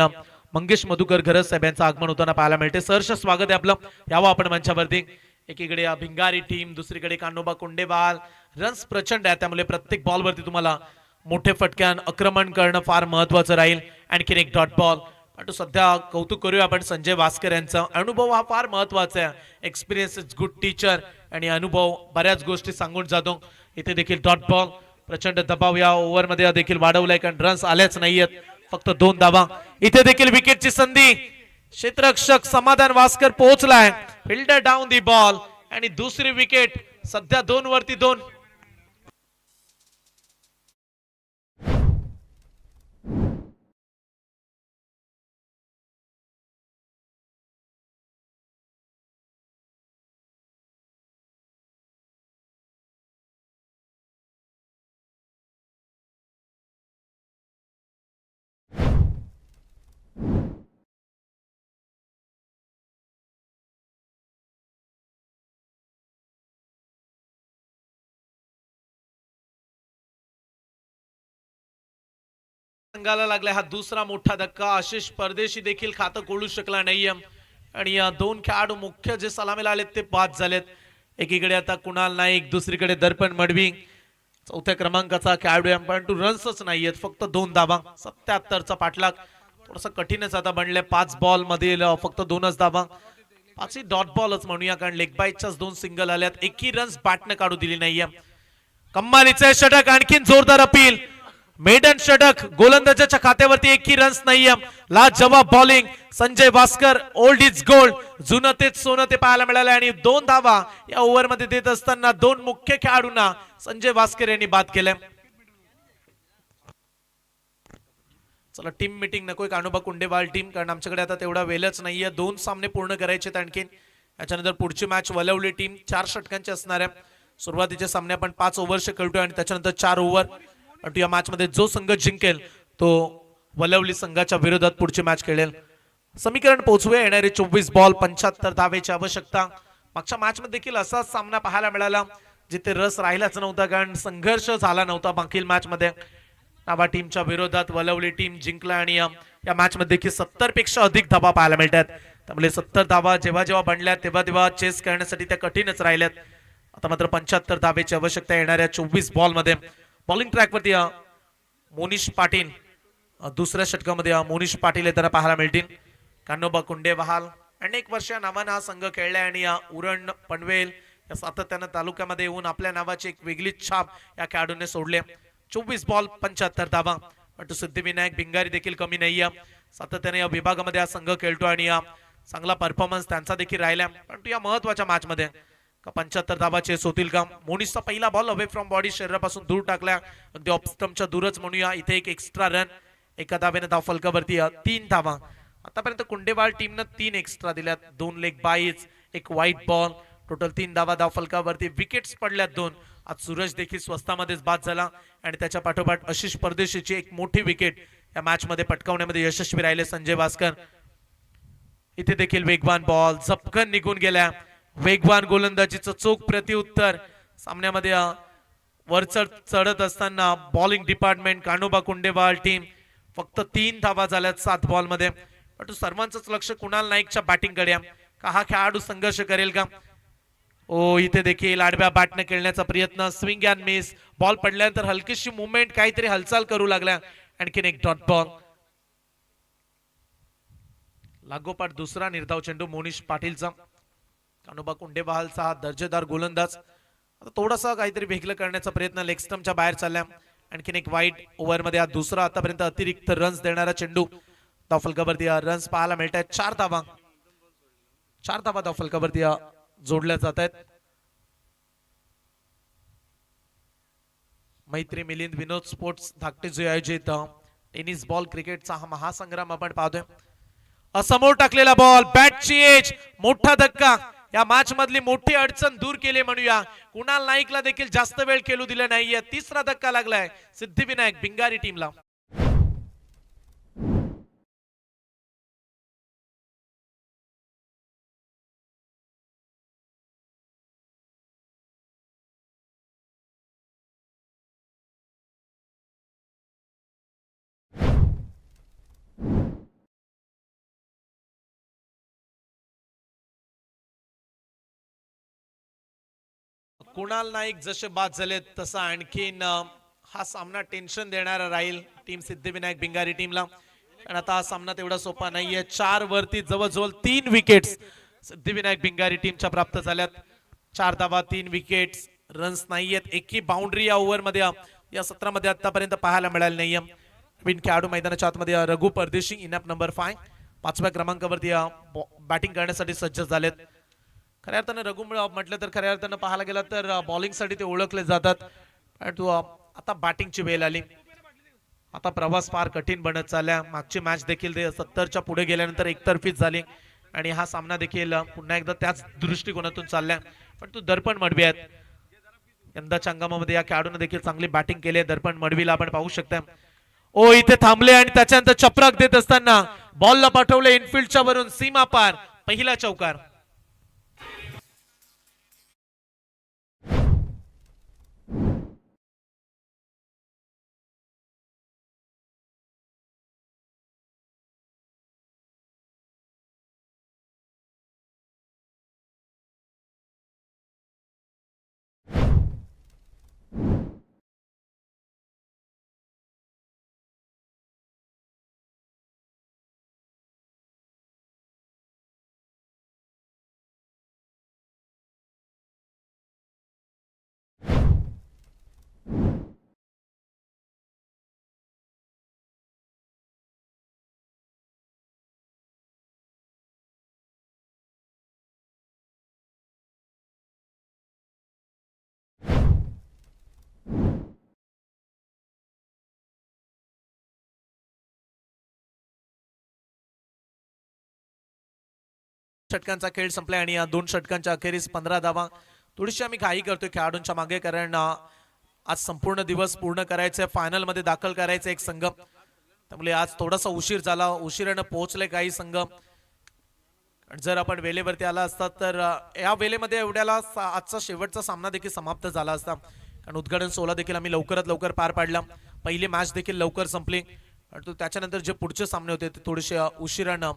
मंगेश मधुकर गरज साहेब यांचं आगमन होताना पाहायला मिळते। सहर्ष स्वागत आहे आपलं, यावं आपण मंचावरती। एकीकडे भिंगारी टीम, दुसरीकडे कान्होबा कुंडेवाल, रन्स प्रचंड आहे त्यामुळे प्रत्येक बॉलवरती तुम्हाला मोठे फटक्यान आक्रमण करणं फार महत्वाचं राहील। आणखीन एक डॉट बॉल, पण सध्या कौतुक करूया आपण संजय वास्कर यांचा, अनुभव हा फार महत्वाचा आहे, एक्सपिरियन्स इज गुड टीचर आणि अनुभव बऱ्याच गोष्टी सांगून जातो। इथे देखील डॉट बॉल, प्रचंड दबाव या ओव्हरमध्ये देखील वाढवलाय कारण रन्स आल्याच नाहीयेत, फक्त 2 धावा। इथे देखील विकेटची संधी, क्षेत्ररक्षक समाधान वास्कर पोहोचलाय, फिल्डर डाऊन दी बॉल आणि दुसरी विकेट, सध्या 2 वरती 2। संघाला लागला हा दुसरा मोठा धक्का, आशिष परदेशी देखील खातं खोलू शकला नाहीये आणि या 2 खेळाडू मुख्य जे सलामीला आलेत ते बाद झालेत। एकीकडे आता कुणाल नाईक, दुसरीकडे दर्पण मडवी, चौथ्या क्रमांकाचा खेळाडू आहे परंतु रन्सच नाहीयेत, फक्त 2 धावा। 77चा पाठलाग थोडासा कठीणच आता बनले, 5 बॉल मधील फक्त 2च धावा, 5ही डॉट बॉलच म्हणूया कारण लेग बाईटच्याच 2 सिंगल आल्यात, एकही रन्स बॅटने काढू दिली नाहीये। कम्मालीचे षटक, आणखीन जोरदार अपील, मेडन षटक, गोलंदाजाच्या खात्यावरती एकही रन्स नाहीये, लाजवाब bowling Sanjay Waskar, old is gold, जुनं तेच सोनं ते पाहायला मिळालं आणि 2 धावा या ओव्हर मध्ये देत असताना 2 मुख्य खेळाडूंना संजय वास्कर यांनी बाद केले। चला टीम मीटिंग नकोय कान्होबा कुंडेवाल टीम, कारण आमच्याकडे आता तेवढा वेळच नाहीये, 2 सामने पूर्ण करायचे आणखीन, याच्यानंतर पुढची मॅच वलवली टीम 4 षटकांची असणार आहे। सुरुवातीचे सामने आपण 5 ओव्हरचे खेळतोय आणि त्याच्यानंतर 4 ओव्हर, आणि या मॅच मध्ये जो संघ जिंकेल तो वलवली संघाच्या विरोधात पुढची मॅच खेळेल। समीकरण पोहोचूया, येणारे 24 बॉल 75 धावेची आवश्यकता। मागच्या मॅच मध्ये देखील असाच सामना पाहायला मिळाला जिथे रस राहिलाच नव्हता कारण संघर्ष झाला नव्हता। मागील मॅच मध्ये नावा टीमच्या विरोधात वलवली टीम जिंकला आणि या मॅच मध्ये देखील 70 पेक्षा अधिक धावा पाहायला मिळतात, त्यामुळे 70 धावा जेव्हा जेव्हा बनल्या तेव्हा तेव्हा चेस करण्यासाठी त्या कठीणच राहिल्यात। आता मात्र 75 धावेची आवश्यकता येणाऱ्या 24 बॉल मध्ये। बॉलिंग ट्रॅक वरती मोनिश पाटील, दुसऱ्या षटकामध्ये मोनिश पाटील येताना पाहायला मिळतील। कान्होबा कुंडेवाल अनेक वर्ष नावानं हा संघ खेळलाय आणि उरण पनवेल या सातत्यानं तालुक्यामध्ये येऊन आपल्या नावाची एक वेगळी छाप या खेळाडूने सोडले। 24 बॉल 75 धावा, पण सिद्धिविनायक भिंगारी देखील कमी नाहीये, सातत्याने या विभागामध्ये हा संघ खेळतो आणि चांगला परफॉर्मन्स त्यांचा देखील राहिला, परंतु या महत्वाच्या मॅच मध्ये 75 धावा चेस होतील का? मोनिशचा पहिला बॉल अवे फ्रॉम बॉडी शरीरापासून दूर टाकला, अगदी ऑफ स्टंपच्या दूरच म्हणूया। इथे एक एक्स्ट्रा रन, एका धावेने धाव फलकावरती 3 धावा। आतापर्यंत कुंडेवाल टीमनं 3 एक्स्ट्रा दिल्यात, 2 लेग बाईज, एक व्हाईट बॉल, टोटल 3 धावा धाव फलकावरती। विकेट्स पडल्यात 2, आज सूरज देखील स्वस्तामध्येच बाद झाला आणि त्याच्या पाठोपाठ आशिष परदेशीची एक मोठी विकेट या मॅच मध्ये पटकावण्यामध्ये यशस्वी राहिले संजय वास्कर। इथे देखील वेगवान बॉल झपकन निघून गेल्या, वेगवान गोलंदाजीचं चोख प्रत्युत्तर सामन्यामध्ये वर चढत असताना बॉलिंग डिपार्टमेंट कान्होबा कुंडेवाल टीम फक्त 3 धावा झाल्यात 7 बॉल मध्ये, पण सर्वांचंच लक्ष कुणाल नाईकच्या बॅटिंगकडे का हा खेळाडू संघर्ष करेल का? ओ इथे देखील आडव्या बॅटने खेळण्याचा प्रयत्न, स्विंग अँड मिस, बॉल पडल्यानंतर हलकीशी मुवमेंट, काहीतरी हालचाल करू लागल्या, आणखीन एक डॉट बॉल। लागोपाठ दुसरा निर्धाव चेंडू मोनिश पाटीलचा, कान्होबा कुंडेवालचा हा दर्जेदार गोलंदाज आता थोडासा काहीतरी वेगळं करण्याचा प्रयत्न, लेग स्टंपच्या बाहेर चालल्या, आणखीन एक वाईट ओव्हर मध्ये हा दुसरा आतापर्यंत अतिरिक्त रन्स देणारा चेंडू, धाव फलकावरती रन्स पाहायला मिळत आहेत, 4 धावा धाव फलकावरती जोडल्या जात आहेत। मैत्री मिलिंद विनोद स्पोर्ट्स धाकटे जे आयोजित टेनिस बॉल क्रिकेटचा हा महासंग्राम आपण पाहतोय. असमोर टाकलेला बॉल, बॅटची एज, मोठा धक्का, या मॅच मधली मोठी अडचण दूर केली म्हणूया. कुणाल नाईकला देखील जास्त वेळ खेळू दिला नाहीये. तिसरा धक्का लागलाय सिद्धिविनायक भिंगारी टीमला. कुणाल नाईक जसे बाद झाले तसा आणखीन हा सामना टेन्शन देणारा राहील टीम सिद्धिविनायक भिंगारी टीमला. कारण आता हा सामना तेवढा सोपा नाहीये. 4 वरती जवळजवळ 3 विकेट्स सिद्धिविनायक भिंगारी टीमच्या प्राप्त झाल्यात. 4 धावा, 3 विकेट्स, रन्स नाहीयेत. एकही बाउंड्री या ओव्हर मध्ये या सत्रामध्ये आतापर्यंत पाहायला मिळाली नाहीये. नवीन खेळाडू मैदानाच्या आतमध्ये रघु परदेशी इनअप नंबर 5 5व्या क्रमांकावरती बॅटिंग करण्यासाठी सज्ज झालेत. खऱ्या अर्थानं रघु म्हटलं तर खऱ्या अर्थानं पाहायला गेला तर बॉलिंग साठी ते ओळखले जातात. परंतु आता बॅटिंगची वेळ आली. आता प्रवास फार कठीण बनत चालला. मागची मॅच देखील 70च्या पुढे गेल्यानंतर एकतर्फीच झाली आणि हा सामना देखील पुन्हा एकदा त्याच दृष्टिकोनातून चाललाय. पण तू दर्पण मडवी आहेत. यंदाच्या हंगामामध्ये या खेळाडूने देखील चांगली बॅटिंग केली आहे. दर्पण मडवीला आपण पाहू शकता. ओ इथे थांबले आणि त्याच्यानंतर चपराक देत असताना बॉलला पाठवले इनफिल्डच्या वरून सीमा पार, पहिला चौकार. षटकांचा खेळ संपलाय आणि या 2 षटकांच्या अखेरीस 15 धावा. थोडीशी आम्ही घाई करतोय खेळाडूंच्या मागे, कारण आज संपूर्ण दिवस पूर्ण करायचे, फायनल मध्ये दाखल करायचे एक संघ. त्यामुळे आज थोडासा उशीर झाला, उशिराने पोहोचले काही संघ. जर आपण वेळेवरती आला असतात तर या वेळेमध्ये एवढ्याला आजचा शेवटचा सामना देखील समाप्त झाला असता. कारण उद्घाटन सोहळा देखील आम्ही लवकरात लवकर पार पाडला. पहिली मॅच देखील लवकर संपली. परंतु त्याच्यानंतर जे पुढचे सामने होते ते थोडेसे उशिरानं,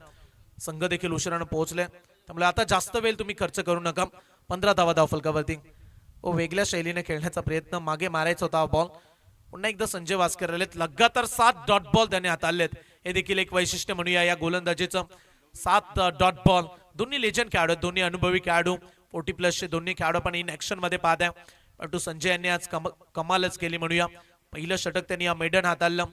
संघ देखील उशिरानं पोहोचले. त्यामुळे आता जास्त वेळ तुम्ही खर्च करू नका. 15 धावा धावफलकावरती. वेगळ्या शैलीने खेळण्याचा प्रयत्न, मागे मारायचा होता बॉल. पुन्हा एकदा संजय वास्कर आलेत. लगातार 7 डॉट बॉल त्याने हाताळलेत. हे देखील एक वैशिष्ट्य म्हणूया या गोलंदाजीचं. 7 डॉट बॉल. दोन्ही लेजंड खेळाडू, दोन्ही अनुभवी खेळाडू, 40+ चे दोन्ही खेळाडू पण इन ऍक्शन मध्ये पाहताय. परंतु संजय यांनी आज कमालच केली म्हणूया. पहिलं षटक त्यांनी या मेडन हाताळलं.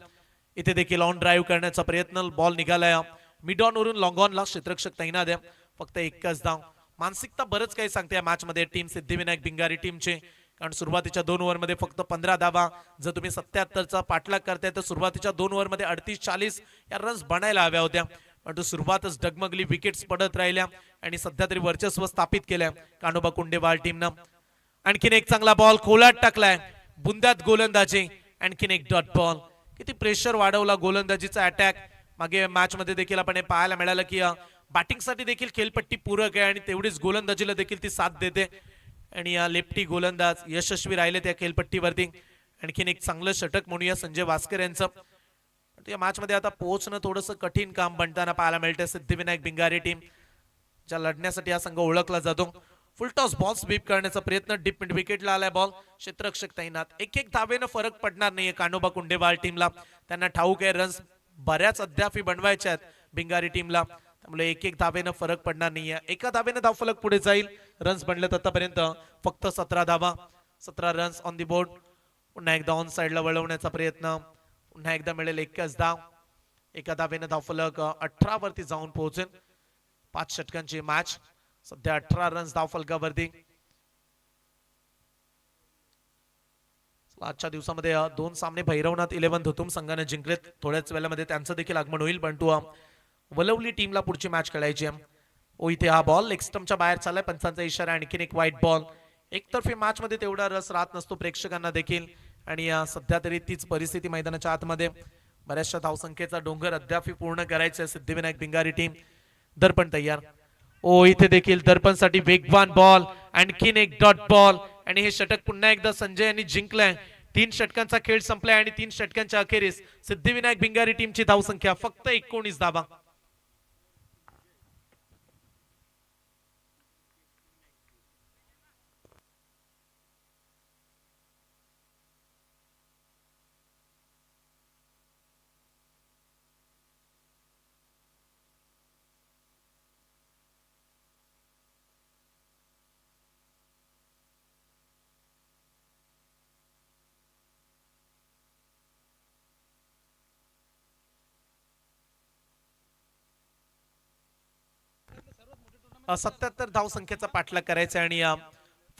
इथे देखील ऑन ड्राईव्ह करण्याचा प्रयत्न, बॉल निघालाय मिड ऑन वरून लॉंग ऑनला. क्षेत्ररक्षक तैनात आहे. फक्त एकच धाव. मानसिकता बरंच काही सांगते या मॅच मध्ये टीम सिद्धिविनायक भिंगारी टीमचे. कारण सुरुवातीच्या 2 ओव्हर मध्ये फक्त 15 धावा. जर तुम्ही 77चा पाठलाग करताय तर सुरुवातीच्या 2 ओव्हर मध्ये 38-40 या रन्स बनायला हव्या होत्या. परंतु सुरुवातच डगमगली, विकेट्स पडत राहिल्या आणि सध्या तरी वर्चस्व स्थापित केलं कान्होबा कुंडेवाल टीमनं. आणखीन एक चांगला बॉल खोलात टाकलाय. बुंद्यात गोलंदाजी, आणखीन एक डॉट बॉल. किती प्रेशर वाढवला गोलंदाजीचा अटॅक. मागे मॅच मध्ये देखील आपण पाहायला मिळालं की बॅटिंग साठी देखील खेळपट्टी पूरक आहे आणि तेवढीच गोलंदाजीला देखील ती साथ देते. आणि या लेफ्टी गोलंदाज यशस्वी राहिले त्या खेळपट्टीवरती. आणखीन एक चांगलं षटक म्हणूया संजय वास्कर यांचं. या मॅच मध्ये आता पोहोचणं थोडंसं कठीण काम बनताना पाहायला मिळतं. सिद्धिविनायक भिंगारी टीम ज्या लढण्यासाठी हा संघ ओळखला जातो. फुल टॉस बॉल स्वीप करण्याचा प्रयत्न, डीप मिड विकेटला आलाय बॉल. क्षेत्ररक्षक तैनात. एक धावेनं फरक पडणार नाहीये कान्होबा कुंडेवाल टीमला. त्यांना ठाऊक आहे रन्स बऱ्याच अद्याप बनवायचे आहेत भिंगारी टीमला. त्यामुळे एक धावेनं फरक पडणार नाहीये. एका धावेनं धावफलक पुढे जाईल. रन्स बनलेत आतापर्यंत फक्त 17 धावा, 17 रन्स ऑन दी बोर्ड. पुन्हा एकदा ऑन साइडला वळवण्याचा प्रयत्न. पुन्हा एकदा मिळेल एकच धाव. एका धावेनं धावफलक 18 वरती जाऊन पोहोचेल. 5 षटकांची मॅच. सध्या 18 रन्स धावफलकावरती. आजच्या दिवसामध्ये 2 सामने भैरवनाथ 11 धुतुम संघाने जिंकलेत. थोड्याच वेळामध्ये त्यांचं देखील आगमन होईल, पण तू वलवली टीमला पुढची मॅच खेळायची आहे. ओ इथे हा बॉल लेग स्टंपच्या बाहेर चाललाय, पंचांचा इशारा. आणखीन एक वाईट बॉल. एकतर्फी मॅच मध्ये तेवढा रस राहत नसतो प्रेक्षकांना देखील, आणि सध्या तरी तीच परिस्थिती मैदानाच्या आतमध्ये. बऱ्याचशा धावसंख्येचा डोंगर अद्याप पूर्ण करायचा सिद्धिविनायक भिंगारी टीम. दर्पण तयार. ओ इथे देखील दर्पणसाठी वेगवान बॉल, आणखीन एक डॉट बॉल, आणि हे षटक पुन्हा एकदा संजय यांनी जिंकलंय. 3 षटकांचा खेळ संपलाय आणि 3 षटकांच्या अखेरीस सिद्धिविनायक भिंगारी टीमची धावसंख्या फक्त 19 धावा. सत्याहत्तर धावसंख्येचा पाठलाग करायचा आणि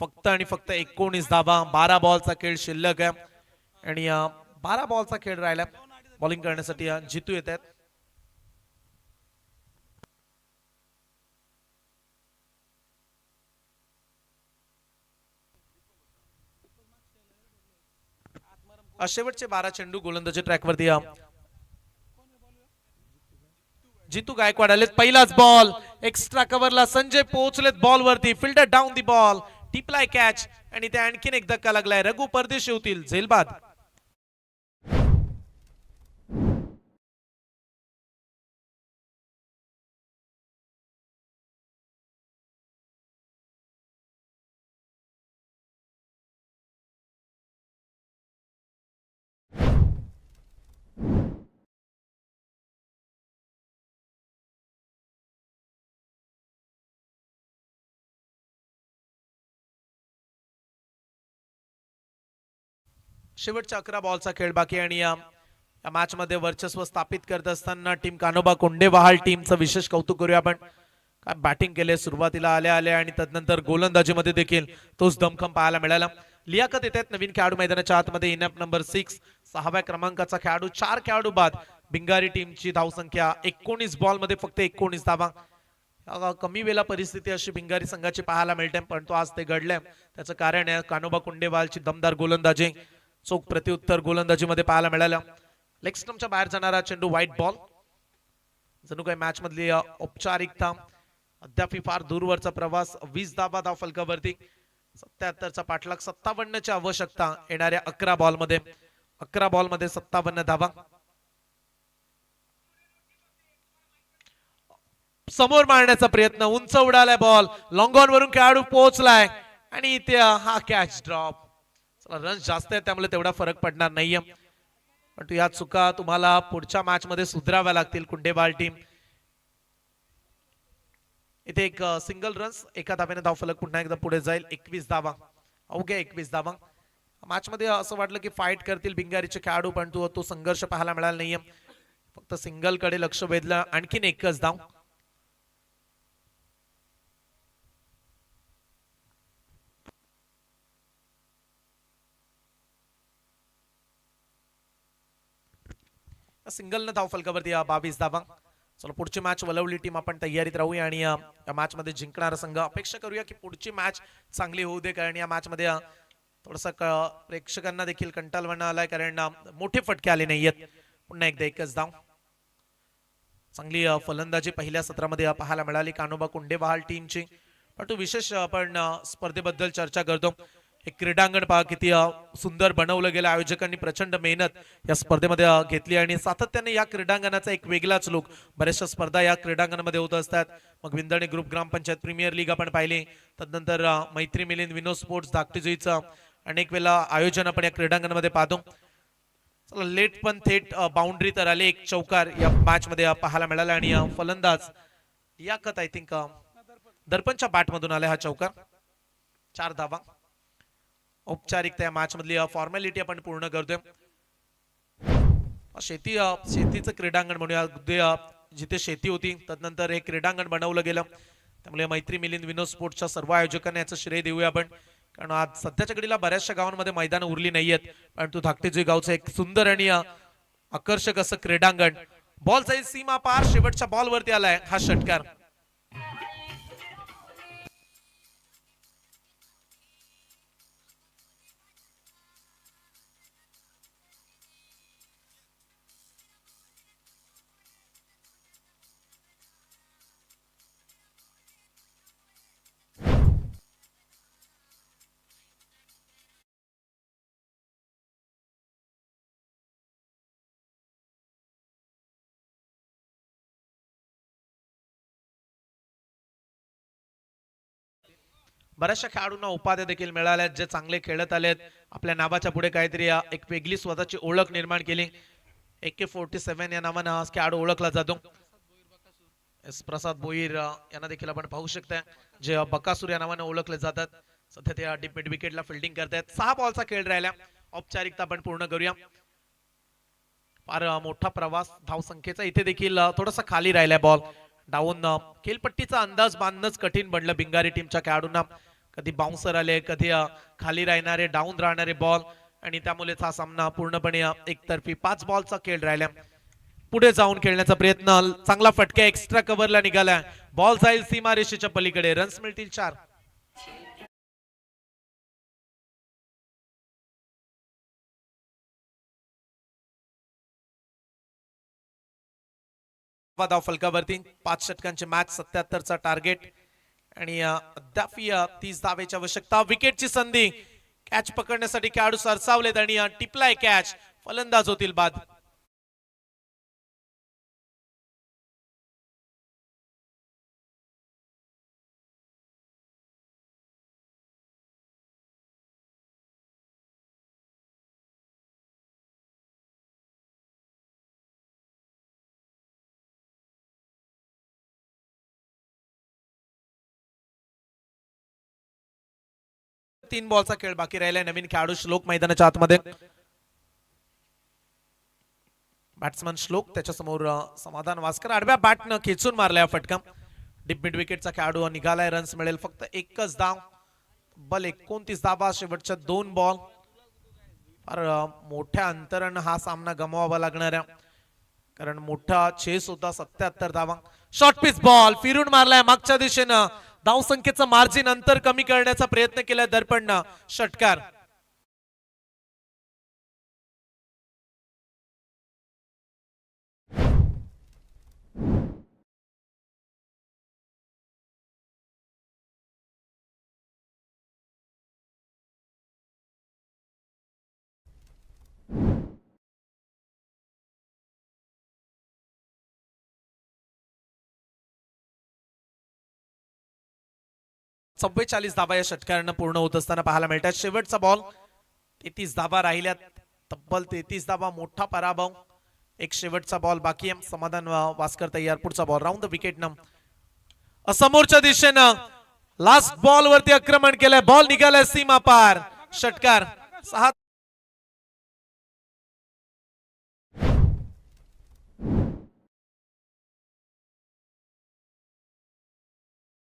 फक्त आणि फक्त 19 धावा. 12 बॉलचा खेळ शिल्लक आहे आणि 12 बॉलचा खेळ राहिला. बॉलिंग करण्यासाठी जितू येत आहेत. शेवटचे 12 चेंडू गोलंदाजी ट्रॅकवरती जितू गायकवाड आलेत. पहिलाच बॉल एक्स्ट्रा कव्हरला संजय पोहोचलेत बॉल वरती. फिल्डर डाऊन दी बॉल, टिपलाय कॅच, आणि ते आणखीन एक धक्का लागलाय. रघु परदेशी होतील झेलबाद. शेवटच्या 11 बॉलचा खेळ बाकी, आणि या मॅच मध्ये वर्चस्व स्थापित करत असताना टीम कानोबा कोंडेवाहाळ टीमचं विशेष कौतुक करूया आपण. काय बॅटिंग केले सुरुवातीला आल्या आल्या, आणि तदनंतर गोलंदाजीमध्ये देखील तोच दमखम पाहायला मिळाला. लियाकत येतात नवीन खेळाडू मैदानाच्या आतमध्ये. इनअप नंबर 6 6व्या क्रमांकाचा खेळाडू. 4 खेळाडू बाद. भिंगारी टीमची धावसंख्या 19 बॉल मध्ये फक्त 19 धावा. कमी वेळा परिस्थिती अशी भिंगारी संघाची पाहायला मिळते, पण तो आज ते घडले. त्याचं कारण आहे कानोबा कोंडेवाहाळची दमदार गोलंदाजी. चोख प्रत्युत्तर गोलंदाजीमध्ये पाहायला मिळालं. लेग स्टंपच्या बाहेर जाणारा चेंडू वाईट बॉल. जणू काही मॅच मधली औपचारिकता. अद्याप फार दूरवरचा प्रवास. 20 धावा धाव फलकावरती. 77चा पाठलाग. 57ची आवश्यकता येणाऱ्या 11 बॉल मध्ये. 11 बॉल मध्ये 57 धावा. समोर मारण्याचा प्रयत्न. उंच उडालाय बॉल. लॉंग ऑन वरून खेळाडू पोहोचलाय, आणि इथे हा कॅच ड्रॉप. रन जास्त आहे त्यामुळे तेवढा फरक पडणार नाहीये, पण या चुका तुम्हाला पुढच्या मॅच मध्ये सुधाराव्या लागतील. कुंडेवाहाळ टीम इथे एक सिंगल रन्स, एका धाव्याने धावफलक पुन्हा एकदा पुढे जाईल. 21 धावा, अवघ्या 21 धावा. मॅच मध्ये असं वाटलं की फाईट करतील भिंगारीचे खेळाडू, पण तो संघर्ष पाहायला मिळाला नाहीये. फक्त सिंगल कडे लक्ष वेधलं. आणखीन एकच धाव. सिंगल न धाव फलकावरती 22 धावा. चला पुढची मॅच वलवली टीम आपण तयारीत राहूया, आणि या मॅच मध्ये जिंकणारा संघ अपेक्षा करूया की पुढची मॅच चांगली होऊ दे, कारण या मॅच मध्ये थोडासा प्रेक्षकांना देखील कंटाळवाणा आलाय, कारण मोठे फटके आले नाहीयेत. पुन्हा एकदा एकच धाव. चांगली फलंदाजी पहिल्या सत्रामध्ये पाहायला मिळाली कानोबा कोंडेवाहाळ टीमची. पण विशेष आपण स्पर्धेबद्दल चर्चा करतो. एक क्रीडांगण पहा किती सुंदर बनवलं गेलं. आयोजकांनी प्रचंड मेहनत या स्पर्धेमध्ये घेतली, आणि सातत्याने या क्रीडांगणाचा एक वेगळाच लुक. बऱ्याचशा स्पर्धा या क्रीडांगणामध्ये होत असतात. मग विंदणे ग्रुप ग्रामपंचायत प्रीमियर लीग आपण पाहिली, तदनंतर मैत्री मिलिंद विनोद स्पोर्ट्स धाकटीजुईचं अनेक वेळा आयोजन आपण या क्रीडांगणामध्ये पाहतो. चला लेट पण थेट बाउंड्री तर आले. एक चौकार या मॅच मध्ये पाहायला मिळाला, आणि फलंदाज लियाकत आय थिंक दर्पणच्या बॅट मधून आला हा चौकार. 4 धावा. औपचारिकता या मॅच मधली फॉर्मॅलिटी आपण पूर्ण करतोय. शेतीचं क्रीडांगण म्हणूया, जिथे शेती होती तदनंतर हे क्रीडांगण बनवलं गेलं. त्यामुळे मैत्री मिलिंद विनोद स्पोर्ट्सच्या सर्व आयोजकांना याचं श्रेय देऊया आपण, कारण आज सध्याच्या घडीला बऱ्याचशा गावांमध्ये मैदान उरली नाहीयेत, परंतु धाकटेजी गावचं एक सुंदर आणि आकर्षक असं क्रीडांगण. बॉल जाईल सीमा पार, शेवटच्या बॉल वरती आलाय हा षटकार. बऱ्याचशा खेळाडूंना उपाध्या देखील मिळाल्यात जे चांगले खेळत आलेत, आपल्या नावाच्या पुढे काहीतरी एक वेगळी स्वतःची ओळख निर्माण केली. AK-47 या नावानं हा खेळाडू ओळखला जातो. प्रसाद भोईर यांना देखील आपण पाहू शकता, जे बकासूर या नावानं ओळखले जातात. सध्या ते डीप मिड विकेटला फिल्डिंग करतात. 6 बॉलचा खेळ राहिला, औपचारिकता आपण पूर्ण करूया. फार मोठा प्रवास धावसंख्येचा इथे देखील थोडासा खाली राहिलाय. बॉल डाऊन, खेळपट्टीचा अंदाज बांधणंच कठीण बनलं भिंगारी टीमच्या खेळाडूंना. कधी बाउन्सर आले, कधी खाली राहणारे डाऊन राहणारे बॉल, आणि त्यामुळेच हा सामना पूर्णपणे एकतर्फी. 5 बॉलचा खेळ राहिला, पुढे जाऊन खेळण्याचा प्रयत्न. चांगला फटका एक्स्ट्रा कव्हरला निघाला. बॉल जाईल सीमारेषेच्या पलीकडे, रन्स मिळतील 4. धाव फलकावरती 5 षटकांची मॅच, 77चा टार्गेट, आणि अद्याप 30 धावेची आवश्यकता. विकेटची संधी, कॅच पकडण्यासाठी खेळाडू सरसावलेत आणि टिपलाय कॅच. फलंदाज होतील बाद. तीन बॉलचा खेळ बाकी राहिलाय. नवीन खेळाडू श्लोक मैदानाच्या आतमध्ये. बॅट्समन श्लोक, त्याच्या समोर समाधान वास्कर. आडव्या बॅटनं खेचून मारलाय फटका. डीप मिड विकेटचा खेळाडू निघालाय. रन्स मिळेल फक्त एकच धाव. बल 29 धावा शेवटच्या 2 बॉल. फार मोठ्या अंतरानं हा सामना गमवावा लागणार आहे, कारण मोठा चेस होता. 77 धावा. शॉर्ट पिच बॉल फिरून मारलाय मागच्या दिशेनं. धाव संख्येचं मार्जिन अंतर कमी करण्याचा प्रयत्न केलाय दर्पणनं. षटकार. चव्वेचाळीस धावा या षटकारानं पूर्ण होत असताना पाहायला मिळतात. शेवटचा बॉल, 33 धावा राहिल्यात. तब्बल 33 धावा, मोठा पराभव. एक शेवटचा बॉल बाकी आहे. समाधान वास्कर तयार. पुढचा बॉल राऊंड द विकेटनं समोरच्या दिशेनं लास्ट बॉल वरती आक्रमण केलंय. बॉल निघालाय सीमा पार. षटकार. 6